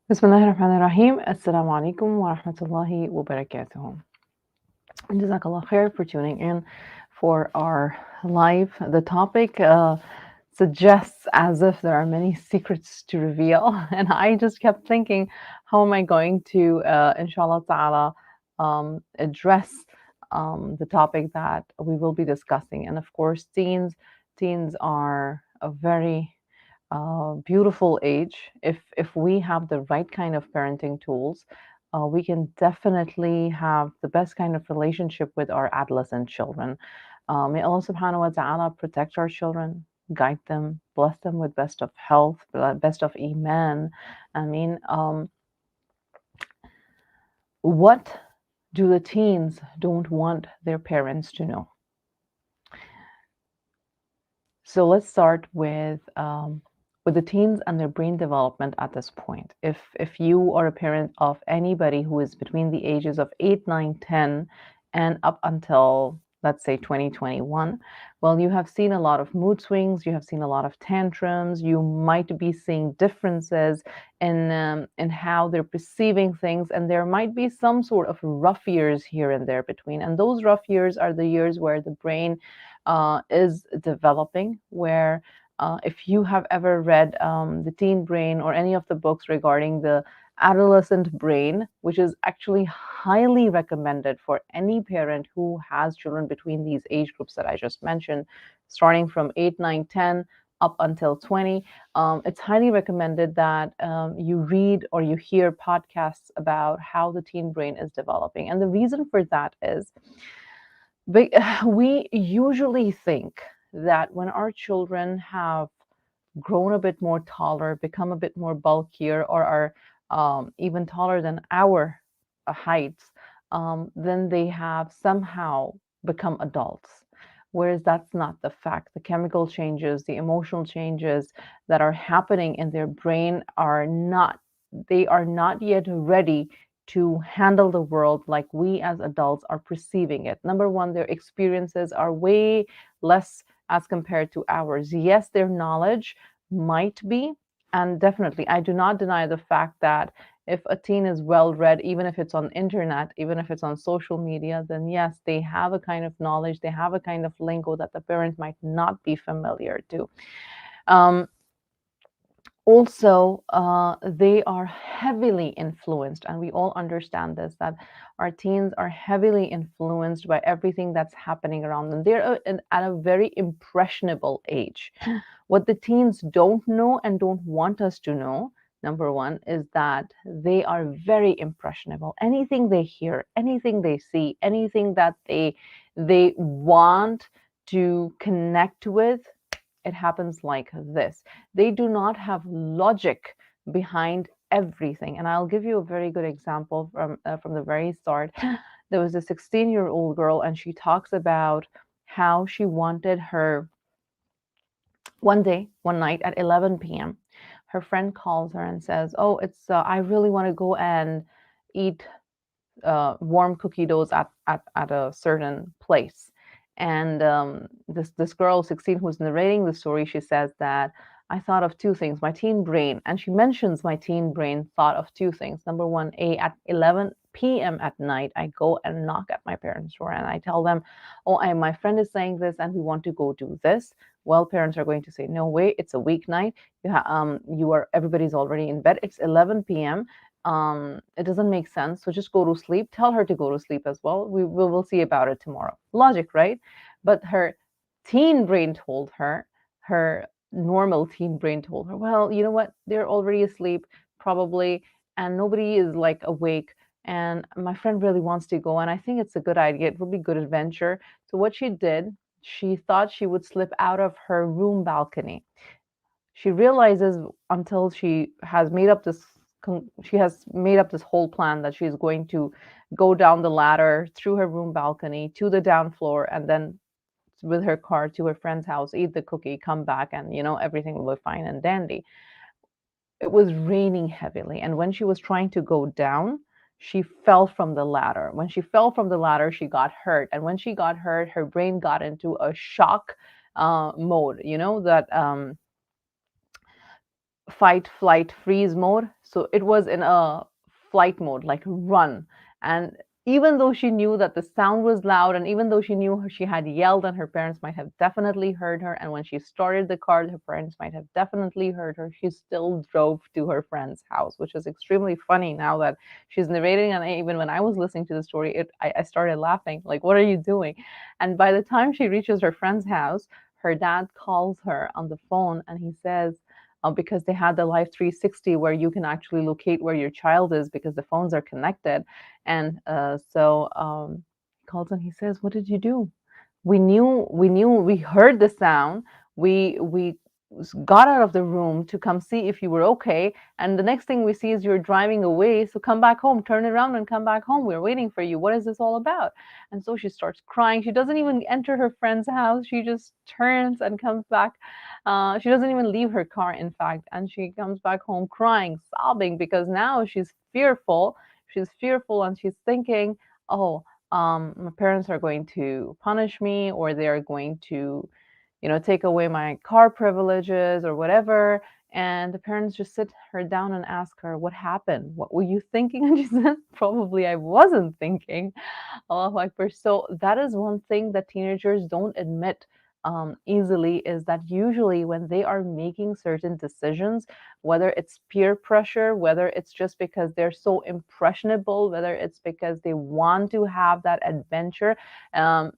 بسم الله الرحمن الرحيم. Assalamu alaikum wa rahmatullahi wa barakatuh. Jazakallah khair for tuning in for our live. The topic suggests as if there are many secrets to reveal. And I just kept thinking, how am I going to, inshallah ta'ala, address the topic that we will be discussing? And of course, teens are a very beautiful age. If we have the right kind of parenting tools, we can definitely have the best kind of relationship with our adolescent children. May Allah subhanahu wa ta'ala protect our children, guide them, bless them with best of health, best of iman. I mean, what do the teens don't want their parents to know? So let's start with the teens and their brain development at this point. If you are a parent of anybody who is between the ages of 8, 9, 10, and up until let's say 2021, well, you have seen a lot of mood swings, you have seen a lot of tantrums, you might be seeing differences in how they're perceiving things, and there might be some sort of rough years here and there between. And those rough years are the years where the brain is developing, where if you have ever read The Teen Brain or any of the books regarding the adolescent brain, which is actually highly recommended for any parent who has children between these age groups that I just mentioned, starting from 8, 9, 10 up until 20. It's highly recommended that you read or you hear podcasts about how the teen brain is developing. And the reason for that is we usually think that when our children have grown a bit more taller, become a bit more bulkier, or are even taller than our heights, then they have somehow become adults. Whereas that's not the fact. The chemical changes, the emotional changes that are happening in their brain are not, they are not yet ready to handle the world like we as adults are perceiving it. Number one, their experiences are way less as compared to ours. Yes, their knowledge might be, and definitely, I do not deny the fact that if a teen is well read, even if it's on internet, even if it's on social media, then yes, they have a kind of knowledge, they have a kind of lingo that the parent might not be familiar to. Um, Also, they are heavily influenced, and we all understand this, that our teens are heavily influenced by everything that's happening around them. They're at a very impressionable age. What the teens don't know and don't want us to know, number one, is that they are very impressionable. Anything they hear, anything they see, anything that they want to connect with, it happens like this. They do not have logic behind everything. And I'll give you a very good example from the very start. There was a 16-year-old girl, and she talks about how she wanted her one day, one night at 11 p.m. Her friend calls her and says, "Oh, it's I really want to go and eat warm cookie doughs at a certain place." And this girl, 16, who's narrating the story, she says that I thought of two things. My teen brain, and she mentions my teen brain thought of two things. Number one, at 11 p.m. at night, I go and knock at my parents' door and I tell them, "Oh, my friend is saying this, and we want to go do this." Well, parents are going to say, "No way! It's a weeknight. You are everybody's already in bed. It's 11 p.m. It doesn't make sense. So just go to sleep. Tell her to go to sleep as well. We will see about it tomorrow." Logic, right? But her teen brain told her, her normal teen brain told her, well, you know what? They're already asleep, probably, and nobody is like awake. And my friend really wants to go, and I think it's a good idea. It will be good adventure. So what she did, she thought she would slip out of her room balcony. She realizes until she has made up this whole plan that she's going to go down the ladder through her room balcony to the down floor, and then with her car to her friend's house, eat the cookie, come back, and everything will be fine and dandy. It was raining heavily, and when she was trying to go down, she fell from the ladder. When she fell from the ladder, she got hurt, and when she got hurt, her brain got into a shock mode. You know that fight, flight, freeze mode. So it was in a flight mode, like run. And even though she knew that the sound was loud, and even though she knew she had yelled and her parents might have definitely heard her, and when she started the car, her parents might have definitely heard her, she still drove to her friend's house, which is extremely funny now that she's narrating. And even when I was listening to the story, I started laughing, like, what are you doing? And by the time she reaches her friend's house, her dad calls her on the phone and he says, because they had the Life 360 where you can actually locate where your child is because the phones are connected. And he calls and he says, "What did you do? We heard the sound. We got out of the room to come see if you were okay. And the next thing we see is you're driving away. So come back home, turn around and come back home. We're waiting for you. What is this all about?" And so she starts crying. She doesn't even enter her friend's house. She just turns and comes back. She doesn't even leave her car, in fact. And she comes back home crying, sobbing, because now she's fearful. She's fearful and she's thinking, oh, my parents are going to punish me, or they are going to, take away my car privileges or whatever. And the parents just sit her down and ask her, what happened? What were you thinking? And she said, probably I wasn't thinking. Allahu Akbar. So that is one thing that teenagers don't admit easily, is that usually when they are making certain decisions, whether it's peer pressure, whether it's just because they're so impressionable, whether it's because they want to have that adventure, um,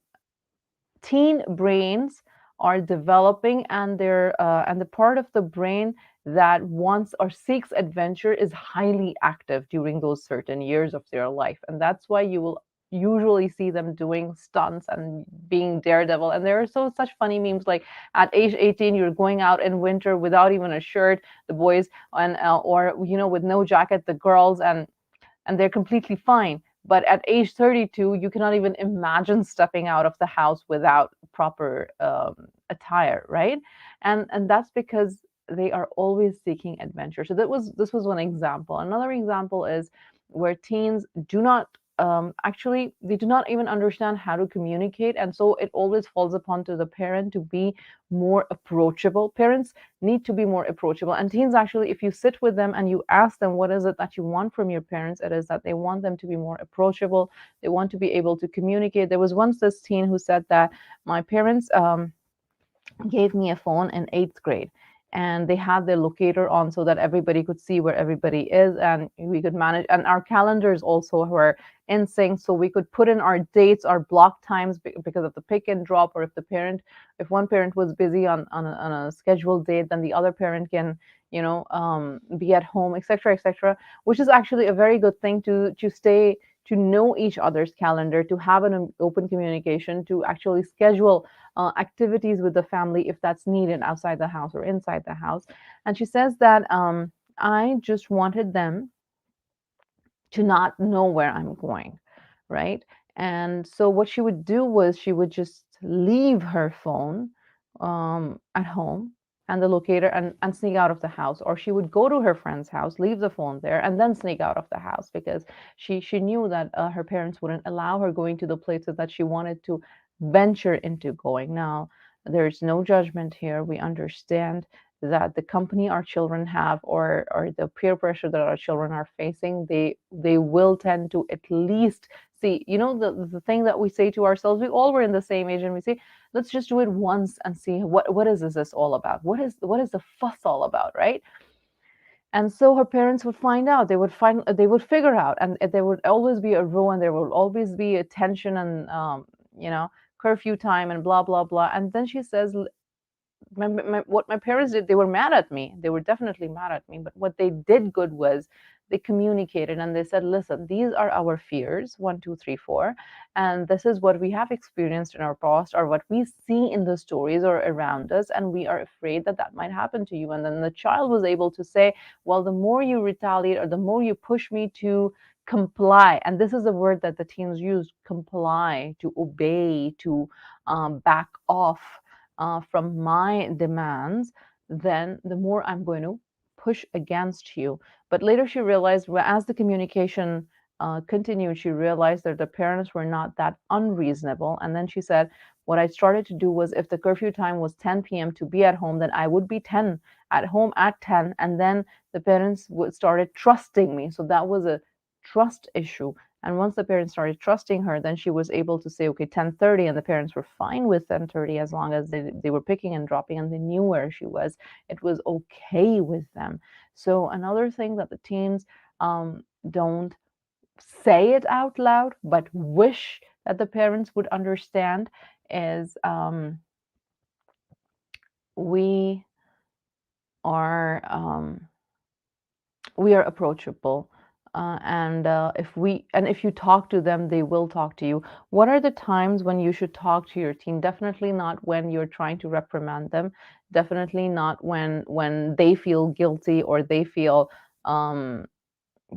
teen brains are developing, and the part of the brain that wants or seeks adventure is highly active during those certain years of their life, and that's why you will usually see them doing stunts and being daredevil. And there are so such funny memes, like at age 18 you're going out in winter without even a shirt, the boys, and or with no jacket, the girls, and they're completely fine. But at age 32, you cannot even imagine stepping out of the house without proper attire, right? And that's because they are always seeking adventure. So this was one example. Another example is where teens do not actually, they do not even understand how to communicate, and so it always falls upon to the parent to be more approachable. Parents need to be more approachable. And teens, actually, if you sit with them and you ask them what is it that you want from your parents, it is that they want them to be more approachable. They want to be able to communicate. There was once this teen who said that my parents gave me a phone in eighth grade. And they had their locator on so that everybody could see where everybody is, and we could manage. And our calendars also were in sync, so we could put in our dates, our block times, because of the pick and drop. Or if one parent was busy on a scheduled date, then the other parent can, be at home, etc., etc. Which is actually a very good thing to stay, to know each other's calendar, to have an open communication, to actually schedule activities with the family if that's needed, outside the house or inside the house. And she says that I just wanted them to not know where I'm going, right? And so what she would do was she would just leave her phone at home and the locator, and sneak out of the house. Or she would go to her friend's house, leave the phone there, and then sneak out of the house, because she knew that her parents wouldn't allow her going to the places that she wanted to venture into going. Now, there's no judgment here. We understand that the company our children have, or the peer pressure that our children are facing, they will tend to at least see, the thing that we say to ourselves, we all were in the same age, and we say, let's just do it once and see what is this all about, what is the fuss all about, right? And so her parents would find out, they would figure out, and there would always be a row, and there would always be a tension, and curfew time, and blah blah blah. And then she says, what my parents did, they were mad at me. They were definitely mad at me. But what they did good was they communicated, and they said, listen, these are our fears, one, two, three, four. And this is what we have experienced in our past, or what we see in the stories or around us. And we are afraid that that might happen to you. And then the child was able to say, well, the more you retaliate, or the more you push me to comply, and this is a word that the teens use, comply, to obey, to back off from my demands, then the more I'm going to push against you. But later she realized, well, as the communication continued, she realized that the parents were not that unreasonable. And then she said, what I started to do was, if the curfew time was 10 p.m. to be at home, then I would be 10 at home at 10. And then the parents would started trusting me. So that was a trust issue. And once the parents started trusting her, then she was able to say, okay, 10:30, and the parents were fine with 10:30 as long as they were picking and dropping and they knew where she was. It was okay with them. So another thing that the teens don't say it out loud, but wish that the parents would understand is we are we are approachable. If you talk to them, they will talk to you. What are the times when you should talk to your teen? Definitely not when you're trying to reprimand them. Definitely not when they feel guilty or they feel um,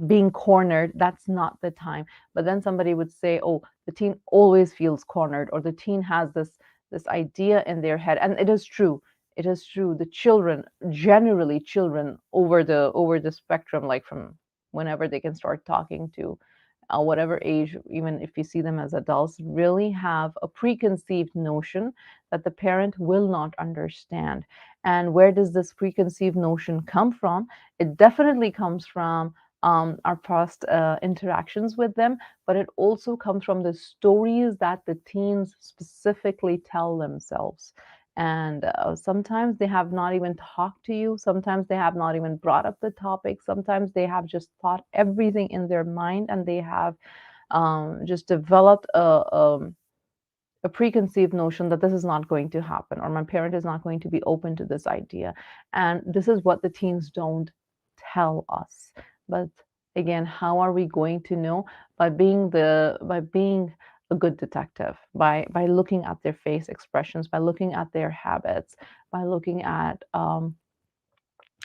being cornered. That's not the time. But then somebody would say, oh, the teen always feels cornered, or the teen has this idea in their head. And it is true. It is true. The children, generally children over the spectrum, like from whenever they can start talking to whatever age, even if you see them as adults, really have a preconceived notion that the parent will not understand. And where does this preconceived notion come from? It definitely comes from our past interactions with them, but it also comes from the stories that the teens specifically tell themselves. And sometimes they have not even talked to you. Sometimes they have not even brought up the topic. Sometimes they have just thought everything in their mind, and they have just developed a preconceived notion that this is not going to happen, or my parent is not going to be open to this idea. And this is what the teens don't tell us. But again, how are we going to know? By being a good detective, by looking at their face expressions, by looking at their habits, by looking at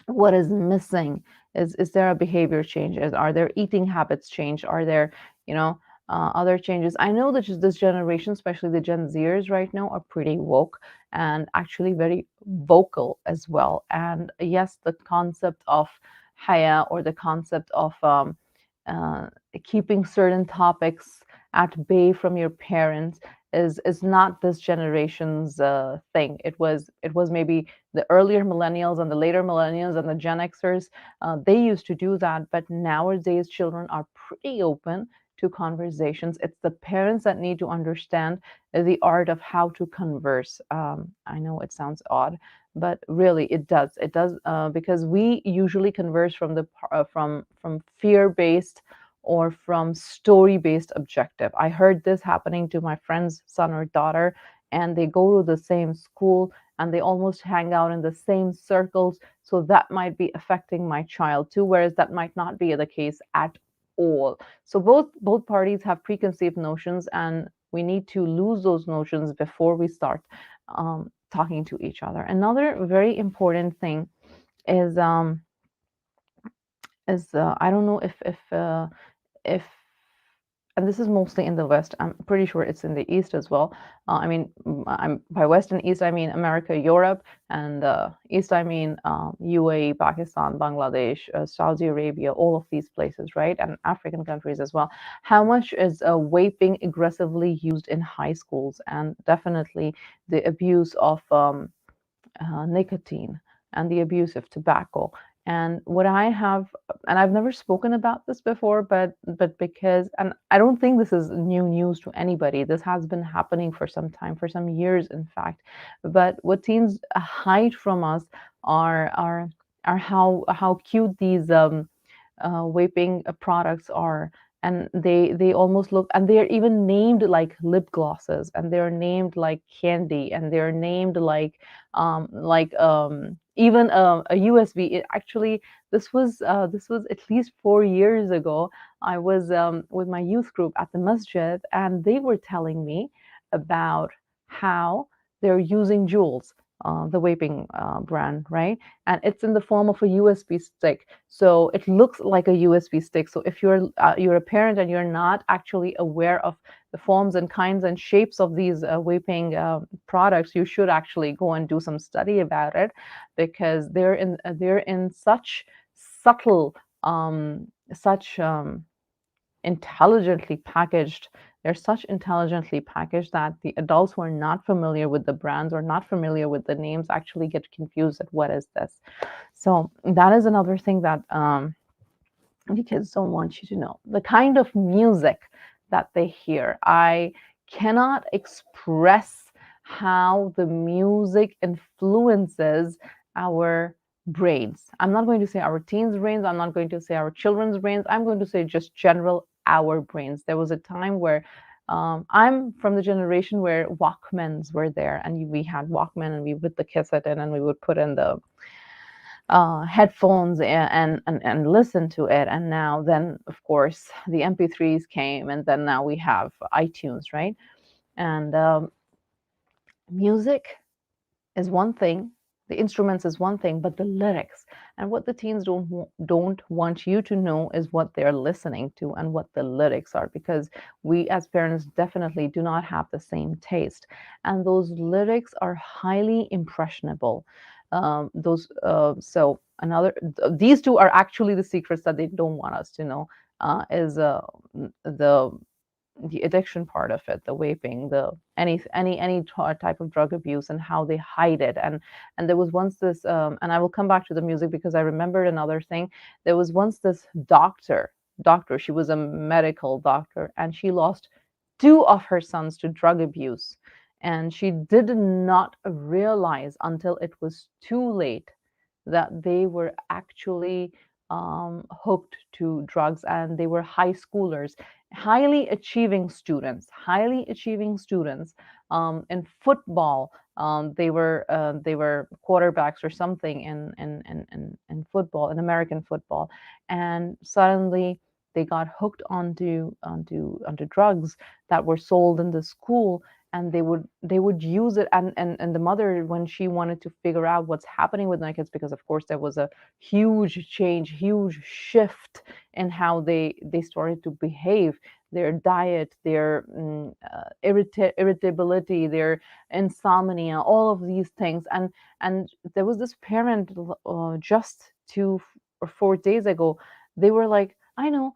what is missing. Is there a behavior change? Are there eating habits change? Are there, you know, other changes? I know that just this generation, especially the Gen Zers right now, are pretty woke and actually very vocal as well. And yes, the concept of haya, or the concept of uh, keeping certain topics at bay from your parents, is not this generation's thing. It was maybe the earlier millennials and the later millennials and the Gen Xers. They used to do that, but nowadays children are pretty open to conversations. It's the parents that need to understand the art of how to converse. I know it sounds odd, but really it does. It does, because we usually converse from from fear based or from story based objective. I heard this happening to my friend's son or daughter, and they go to the same school and they almost hang out in the same circles. So that might be affecting my child too, whereas that might not be the case at all. So both parties have preconceived notions, and we need to lose those notions before we start talking to each other. Another very important thing is I don't know if and this is mostly in the West. I'm pretty sure it's in the East as well. I mean, I'm by West and East, I mean America, Europe, and East, I mean UAE, Pakistan, Bangladesh, Saudi Arabia, all of these places, right? And African countries as well. How much is vaping aggressively used in high schools? And definitely the abuse of nicotine and the abuse of tobacco. And what I have, and I've never spoken about this before, but because, and I don't think this is new news to anybody. This has been happening for some time, for some years, in fact. But what teens hide from us are how cute these vaping products are. And they almost look, and they're even named like lip glosses, and they're named like candy, and they're named even a USB. Actually, this was at least 4 years ago. I was with my youth group at the masjid, and they were telling me about how they're using Jules, the vaping brand, right? And it's in the form of a USB stick. So it looks like a USB stick. So if you're a parent and you're not actually aware of the forms and kinds and shapes of these vaping products, you should actually go and do some study about it, because they're in such subtle such intelligently packaged. They're such intelligently packaged that the adults who are not familiar with the brands or not familiar with the names actually get confused at what is this. So that is another thing that the kids don't want you to know. The kind of music that they hear. I cannot express how the music influences our brains. I'm not going to say our teens' brains, I'm not going to say our children's brains, I'm going to say just general our brains. There was a time where I'm from the generation where Walkmans were there, and we had Walkman, and we put the cassette in, and we would put in the headphones and listen to it. And now, then, of course, the MP3s came, and then now we have iTunes, right? And music is one thing, the instruments is one thing, but the lyrics and what the teens don't want you to know is what they're listening to and what the lyrics are, because we as parents definitely do not have the same taste, and those lyrics are highly impressionable. Those so another These two are actually the secrets that they don't want us to know. Is the addiction part of it, the vaping, the any type of drug abuse, and how they hide it. And there was once this, and I will come back to the music because I remembered another thing. There was once this doctor. She was a medical doctor, and she lost two of her sons to drug abuse, and she did not realize until it was too late that they were actually hooked to drugs, and they were high schoolers, highly achieving students in football. They were quarterbacks or something in football, in American football, and suddenly they got hooked onto drugs that were sold in the school, and they would use it. And the mother, when she wanted to figure out what's happening with my kids, because of course there was a huge change, huge shift in how they started to behave, their diet, their irritability, their insomnia, all of these things. And there was this parent just 2 or 4 days ago. They were like, I know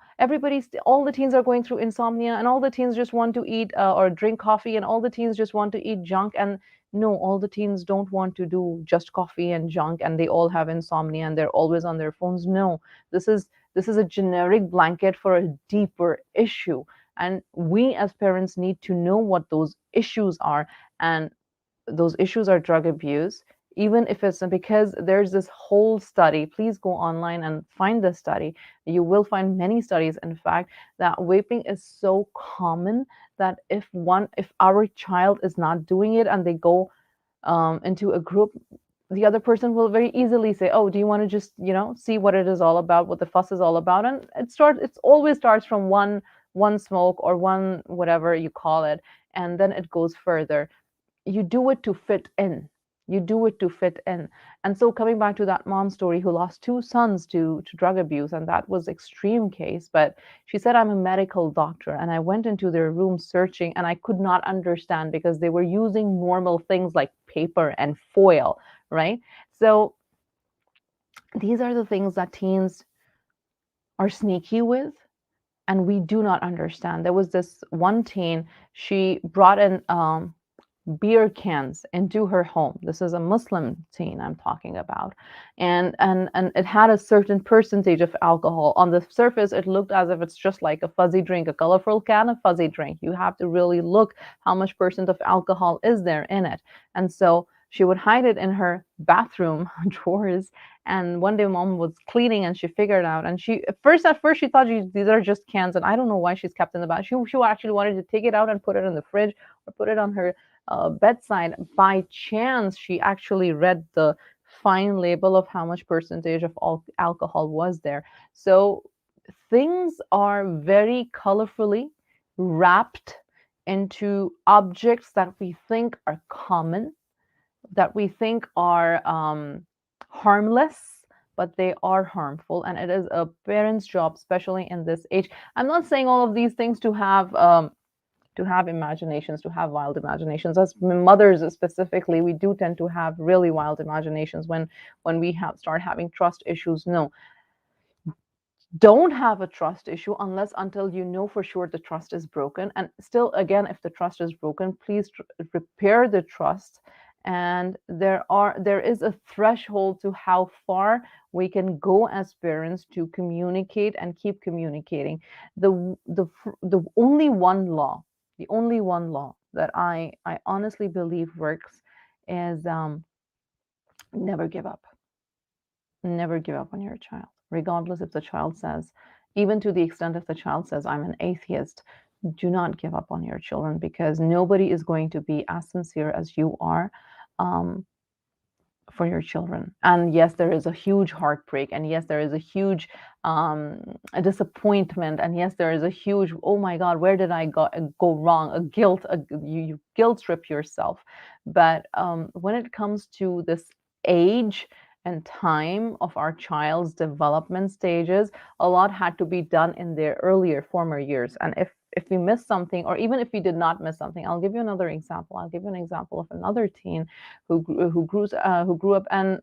all the teens are going through insomnia, and all the teens just want to eat or drink coffee, and all the teens just want to eat junk. And no, all the teens don't want to do just coffee and junk, and they all have insomnia, and they're always on their phones. No, this is a generic blanket for a deeper issue, and we as parents need to know what those issues are. And those issues are drug abuse, even if it's because there's this whole study. Please go online and find the study. You will find many studies, in fact, that vaping is so common that if our child is not doing it and they go into a group, the other person will very easily say, oh, do you want to just see what it is all about, what the fuss is all about? And it always starts from one smoke or one whatever you call it, and then it goes further. You do it to fit in. You do it to fit in. And so, coming back to that mom story who lost two sons to drug abuse, and that was extreme case, but she said, I'm a medical doctor, and I went into their room searching, and I could not understand because they were using normal things like paper and foil, right? So these are the things that teens are sneaky with, and we do not understand. There was this one teen, she brought in beer cans into her home. This is a Muslim teen I'm talking about. And it had a certain percentage of alcohol. On the surface, it looked as if it's just like a fuzzy drink, a colorful can of fuzzy drink. You have to really look how much percent of alcohol is there in it. And so she would hide it in her bathroom drawers. And one day mom was cleaning and she figured out, and she at first she thought these are just cans, and I don't know why she's kept in the bath. She actually wanted to take it out and put it in the fridge or put it on her bedside. By chance, she actually read the fine label of how much percentage of alcohol was there. So things are very colorfully wrapped into objects that we think are common, that we think are harmless, but they are harmful. And it is a parent's job, especially in this age. I'm not saying all of these things to have imaginations, to have wild imaginations. As mothers specifically, we do tend to have really wild imaginations when we start having trust issues. No, Don't have a trust issue unless until you know for sure the trust is broken. And still, again, if the trust is broken, please repair the trust. And there is a threshold to how far we can go as parents to communicate and keep communicating. The only one law, the only one law that I honestly believe works is never give up. Never give up on your child, regardless if the child says, even to the extent if the child says, I'm an atheist, do not give up on your children, because nobody is going to be as sincere as you are. Um, for your children. And yes, there is a huge heartbreak, and yes, there is a huge a disappointment, and yes, there is a huge, oh my God, where did I go wrong? A guilt, you guilt trip yourself. But when it comes to this age and time of our child's development stages, a lot had to be done in their earlier former years. And if we miss something, or even if we did not miss something, I'll give you another example. I'll give you an example of another teen who grew up, and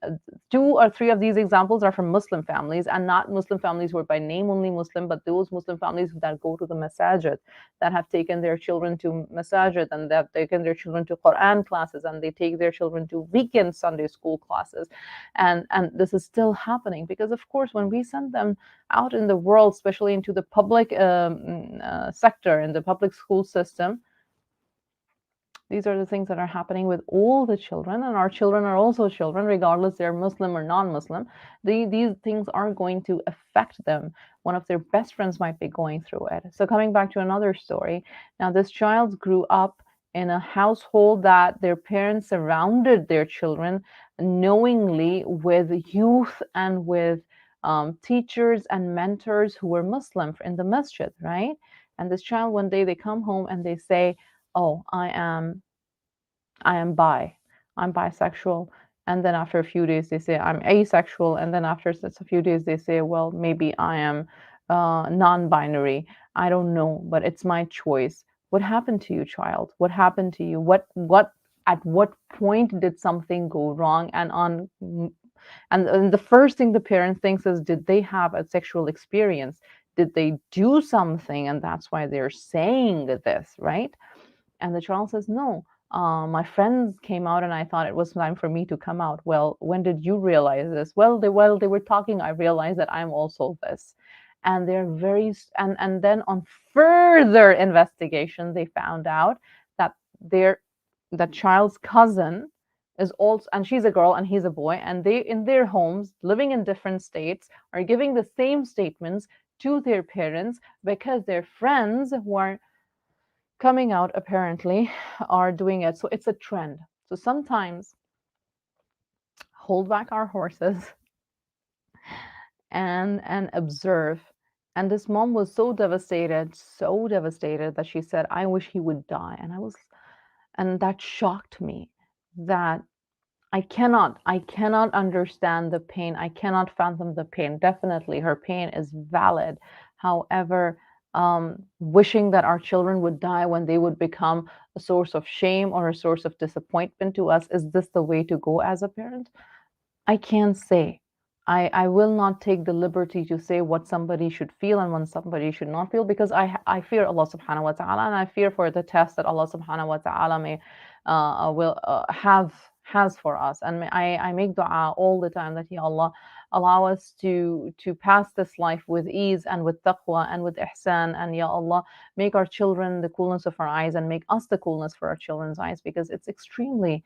two or three of these examples are from Muslim families, and not Muslim families who are by name only Muslim, but those Muslim families that go to the masajid, that have taken their children to masajid, and that have taken their children to Quran classes, and they take their children to weekend Sunday school classes. And this is still happening, because of course when we send them out in the world, especially into the public sector, in the public school system, these are the things that are happening with all the children, and our children are also children, regardless they're Muslim or non-Muslim. These things are going to affect them. One of their best friends might be going through it. So coming back to another story, now this child grew up in a household that their parents surrounded their children knowingly with youth and with teachers and mentors who were Muslim in the masjid, right? And this child, one day they come home and they say, oh, I am I'm bisexual. And then after a few days, they say I'm asexual. And then after a few days, they say, well, maybe I am non-binary. I don't know, but it's my choice. What happened to you, child? What happened to you? At what point did something go wrong? And the first thing the parent thinks is, did they have a sexual experience? Did they do something? And that's why they're saying this, right? And the child says, no, my friends came out and I thought it was time for me to come out. Well, when did you realize this? Well, while they were talking, I realized that I'm also this. And they're and then on further investigation, they found out that their the child's cousin is also, and she's a girl and he's a boy, and they in their homes, living in different states, are giving the same statements to their parents, because their friends who are coming out apparently are doing it. So it's a trend. So sometimes hold back our horses and observe. And this mom was so devastated that she said, I wish he would die. And that shocked me, that I cannot understand the pain. I cannot fathom the pain. Definitely, her pain is valid. However, wishing that our children would die when they would become a source of shame or a source of disappointment to us, is this the way to go as a parent? I can't say. I will not take the liberty to say what somebody should feel and what somebody should not feel, because I fear Allah subhanahu wa ta'ala, and I fear for the test that Allah subhanahu wa ta'ala may will have has for us. And I make dua all the time that, Ya Allah, allow us to pass this life with ease and with taqwa and with ihsan, and Ya Allah, make our children the coolness of our eyes, and make us the coolness for our children's eyes, because it's extremely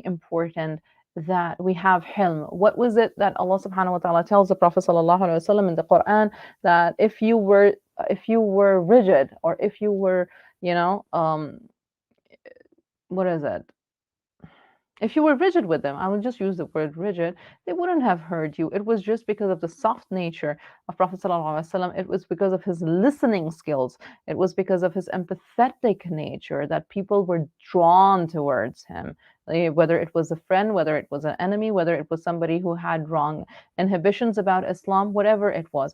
important that we have hilm. What was it that Allah subhanahu wa ta'ala tells the Prophet sallallahu alaihi wasallam in the Quran, that if you were rigid, or if you were, you know, what is it? If you were rigid with them, I will just use the word rigid, they wouldn't have heard you. It was just because of the soft nature of Prophet ﷺ. It was because of his listening skills. It was because of his empathetic nature that people were drawn towards him. Whether it was a friend, whether it was an enemy, whether it was somebody who had wrong inhibitions about Islam, whatever it was.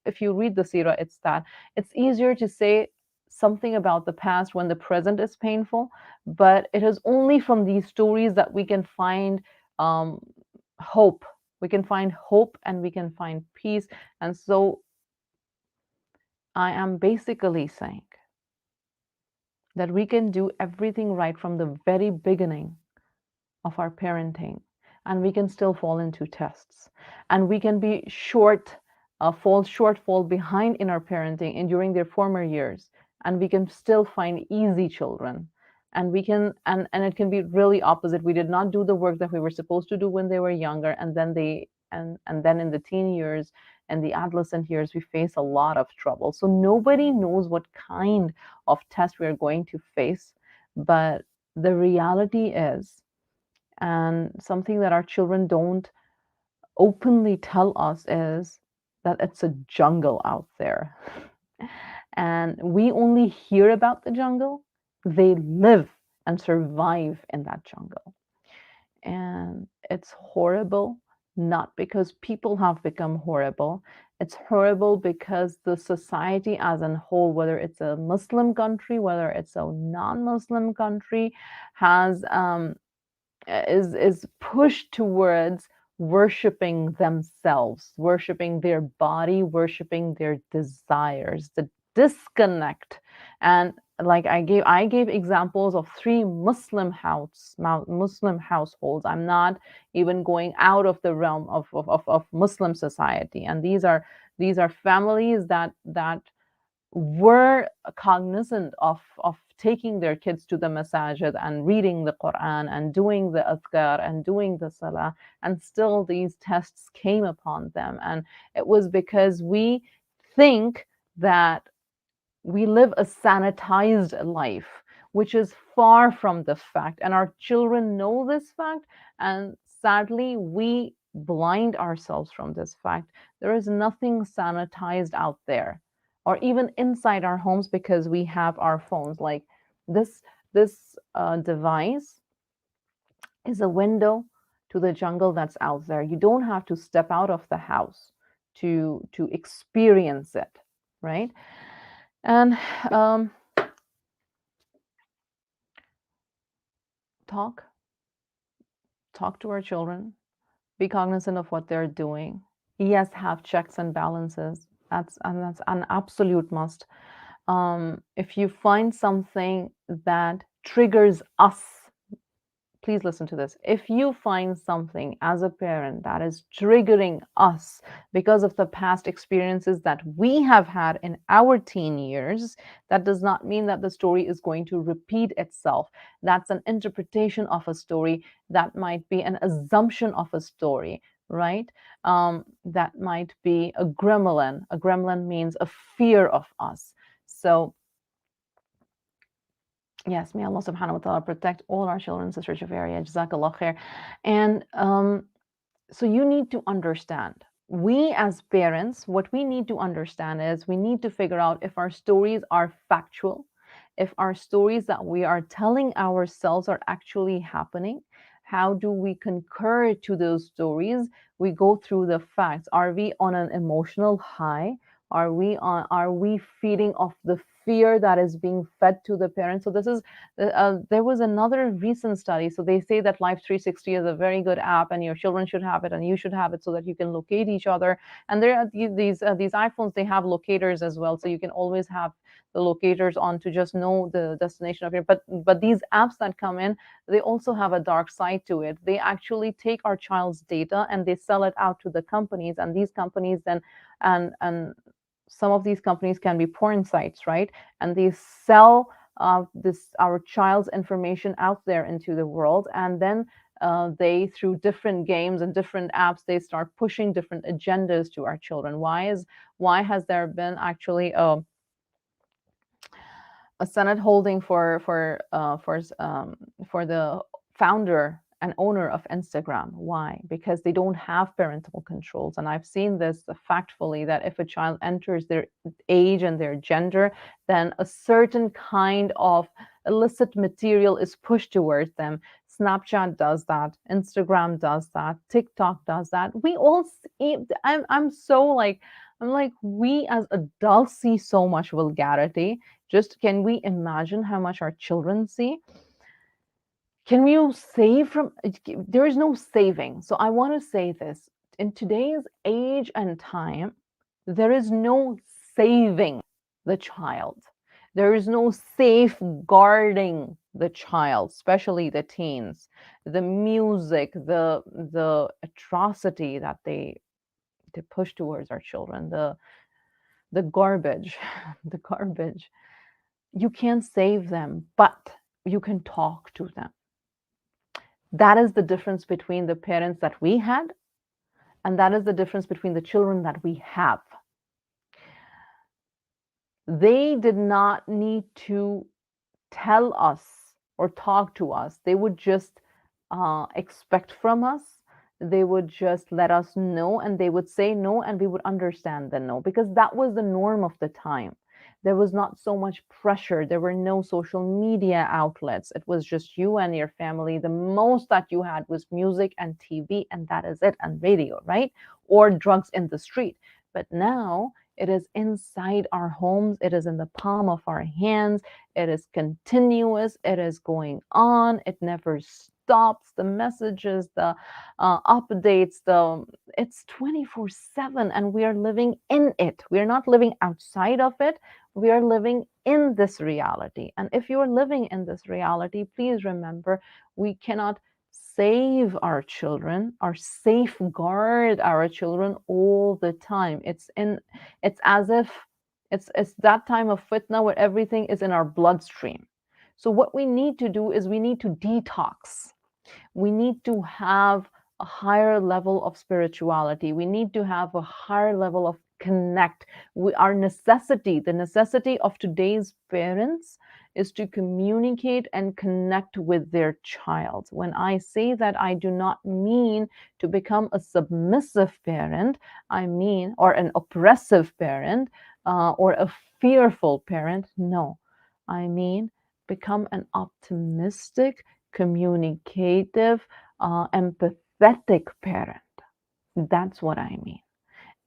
If you read the seerah, it's that. It's easier to say something about the past when the present is painful, but it is only from these stories that we can find um, hope. We can find hope and we can find peace. And so I am basically saying that we can do everything right from the very beginning of our parenting, and we can still fall into tests, and we can be fall behind in our parenting and during their former years, and we can still find easy children, and we can and it can be really opposite. We did not do the work that we were supposed to do when they were younger, and then then in the teen years and the adolescent years we face a lot of trouble. So nobody knows what kind of test we are going to face, but the reality is, and something that our children don't openly tell us, is that it's a jungle out there. And we only hear about the jungle, they live and survive in that jungle. And it's horrible, not because people have become horrible. It's horrible because the society as a whole, whether it's a Muslim country, whether it's a non-Muslim country, has is pushed towards worshiping themselves, worshiping their body, worshiping their desires, the disconnect. And like I gave examples of three Muslim households. I'm not even going out of the realm of Muslim society. And these are families that were cognizant of taking their kids to the masajid and reading the Quran and doing the adhkar and doing the salah, and still these tests came upon them. And it was because we think that we live a sanitized life, which is far from the fact. And our children know this fact. And sadly, we blind ourselves from this fact. There is nothing sanitized out there, or even inside our homes, because we have our phones. Like this device is a window to the jungle that's out there. You don't have to step out of the house to experience it, right? And um, talk talk to our children, be cognizant of what they're doing. Yes, have checks and balances. That's an absolute must. If you find something that triggers us, please listen to this. If you find something as a parent that is triggering us because of the past experiences that we have had in our teen years, that does not mean that the story is going to repeat itself. That's an interpretation of a story. That might be an assumption of a story, right? That might be a gremlin. A gremlin means a fear of us. So, yes, may Allah subhanahu wa ta'ala protect all our children, Sister Shafaria. Jazakallah khair. And so you need to understand. We as parents, what we need to understand is we need to figure out if our stories are factual, if our stories that we are telling ourselves are actually happening. How do we concur to those stories? We go through the facts. Are we on an emotional high? Are we feeding off the fear that is being fed to the parents? So this is there was another recent study. So they say that Life 360 is a very good app, and your children should have it, and you should have it, so that you can locate each other. And there are these iPhones. They have locators as well, so you can always have the locators on to just know the destination of your. But these apps that come in, they also have a dark side to it. They actually take our child's data and they sell it out to the companies, and these companies then and some of these companies can be porn sites, right? And they sell this our child's information out there into the world, and then they, through different games and different apps, they start pushing different agendas to our children. Why has there been actually a Senate holding for the founder and owner of Instagram? Why? Because they don't have parental controls. And I've seen this factfully, that if a child enters their age and their gender, then a certain kind of illicit material is pushed towards them. Snapchat does that, Instagram does that, TikTok does that. We all see, I'm so like, I'm like, we as adults see so much vulgarity. Just can we imagine how much our children see? Can we save from? There is no saving. So I want to say this in today's age and time, there is no saving the child. There is no safeguarding the child, especially the teens. The music, the atrocity that they push towards our children, the garbage, the garbage. You can't save them, but you can talk to them. That is the difference between the parents that we had, and that is the difference between the children that we have. They did not need to tell us or talk to us. They would just expect from us. They would just let us know, and they would say no, and we would understand the no, because that was the norm of the time. There was not so much pressure. There were no social media outlets. It was just you and your family. The most that you had was music and TV, and that is it, and radio, right? Or drugs in the street. But now it is inside our homes, it is in the palm of our hands, it is continuous, it is going on, it never stops. The messages, the updates, it's 24/7, and we are living in it. We are not living outside of it. We are living in this reality. And if you are living in this reality, please remember, we cannot save our children or safeguard our children all the time. It's as if it's that time of fitna where everything is in our bloodstream. So what we need to do is we need to detox. We need to have a higher level of spirituality. We need to have a higher level of connect. Our necessity, the necessity of today's parents, is to communicate and connect with their child. When I say that, I do not mean to become a submissive parent, I mean, or an oppressive parent, or a fearful parent. No, I mean, become an optimistic, communicative, empathetic parent. That's what I mean.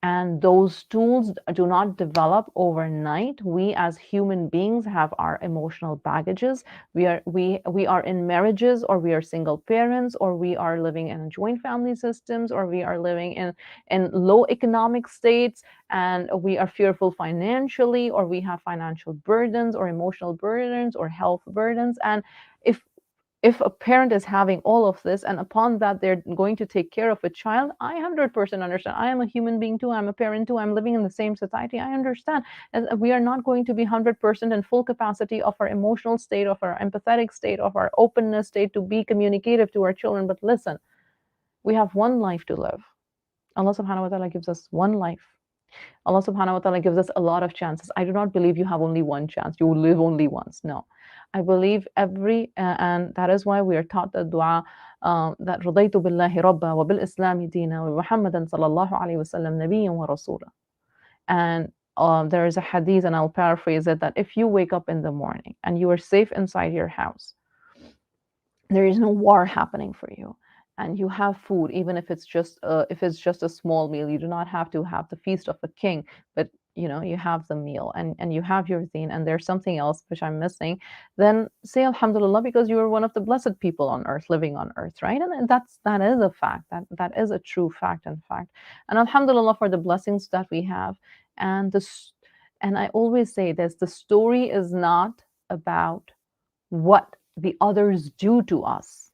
And those tools do not develop overnight. We as human beings have our emotional baggages. We are in marriages, or we are single parents, or we are living in joint family systems, or we are living in low economic states, and we are fearful financially, or we have financial burdens or emotional burdens or health burdens. And if if a parent is having all of this, and upon that they're going to take care of a child, I 100% understand. I am a human being too, I'm a parent too, I'm living in the same society, I understand. As we are not going to be 100% in full capacity of our emotional state, of our empathetic state, of our openness state to be communicative to our children. But listen, we have one life to live. Allah subhanahu wa ta'ala gives us one life. Allah subhanahu wa ta'ala gives us a lot of chances. I do not believe you have only one chance. You will live only once. No. I believe and that is why we are taught the dua that رضيت بالله ربا وبالإسلام دينا ومحمدا صلى الله عليه وسلم نبيا ورسولا. And there is a hadith, and I'll paraphrase it, that if you wake up in the morning and you are safe inside your house, there is no war happening for you, and you have food, even if it's just a small meal. You do not have to have the feast of a king, but you have the meal, and you have your deen, and there's something else which I'm missing. Then say alhamdulillah, because you are one of the blessed people on earth, living on earth, right? And that is a fact, that is a true fact and fact. And alhamdulillah for the blessings that we have. And I always say this: the story is not about what the others do to us.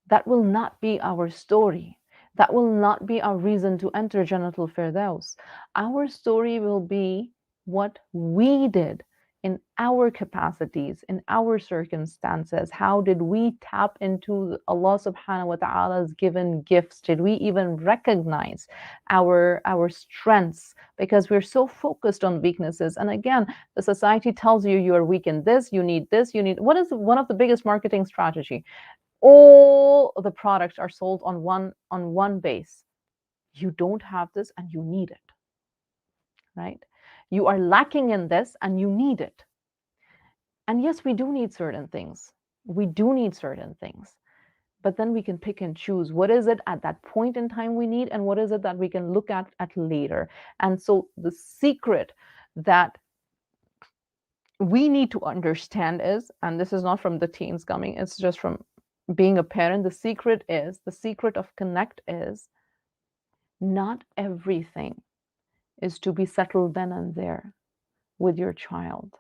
That will not be our story. That will not be our reason to enter Jannatul Firdaus. Our story will be what we did in our capacities, in our circumstances. How did we tap into Allah subhanahu wa ta'ala's given gifts? Did we even recognize our strengths? Because we're so focused on weaknesses. And again, the society tells you you are weak in this, you need this, you need. What is one of the biggest marketing strategy? All the products are sold on one base. You don't have this and you need it, right? You are lacking in this and you need it. And yes, we do need certain things. We do need certain things. But then we can pick and choose what is it at that point in time we need, and what is it that we can look at later. And so the secret that we need to understand is, and this is not from the teens coming, it's just from being a parent, the secret of connect is Not everything is to be settled then and there with your child.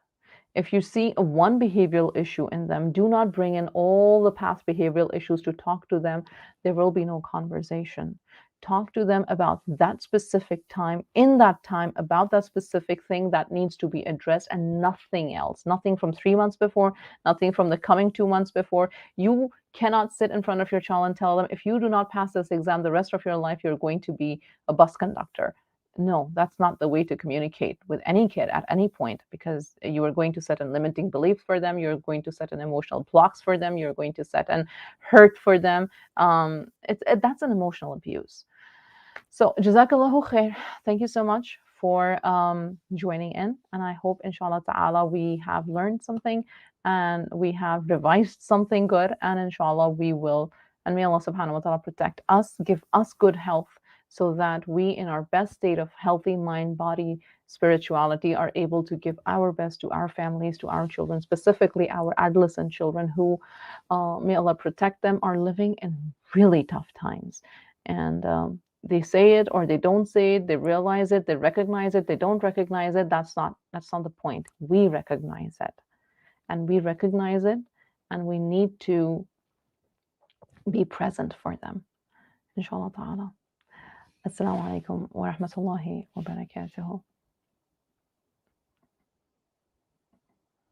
If you see a one behavioral issue in them, do not bring in all the past behavioral issues to talk to them. There will be no conversation. Talk to them about that specific time, in that time, about that specific thing that needs to be addressed, and nothing else. Nothing from 3 months before, nothing from the coming 2 months before. You cannot sit in front of your child and tell them, if you do not pass this exam the rest of your life, you're going to be a bus conductor. No, that's not the way to communicate with any kid at any point, because you are going to set a limiting belief for them. You're going to set an emotional blocks for them. You're going to set an hurt for them. That's an emotional abuse. So, Jazakallahu khair. Thank you so much for joining in. And I hope, inshallah ta'ala, we have learned something and we have revised something good. And inshallah, we will. And may Allah subhanahu wa ta'ala protect us, give us good health, so that we, in our best state of healthy mind, body, spirituality, are able to give our best to our families, to our children, specifically our adolescent children who, may Allah protect them, are living in really tough times. And they say it or they don't say it, they realize it, they recognize it, they don't recognize it. That's not the point. We recognize it. And we recognize it, and we need to be present for them. Inshallah ta'ala. Assalamu alaikum wa rahmatullahi wa barakatuhu.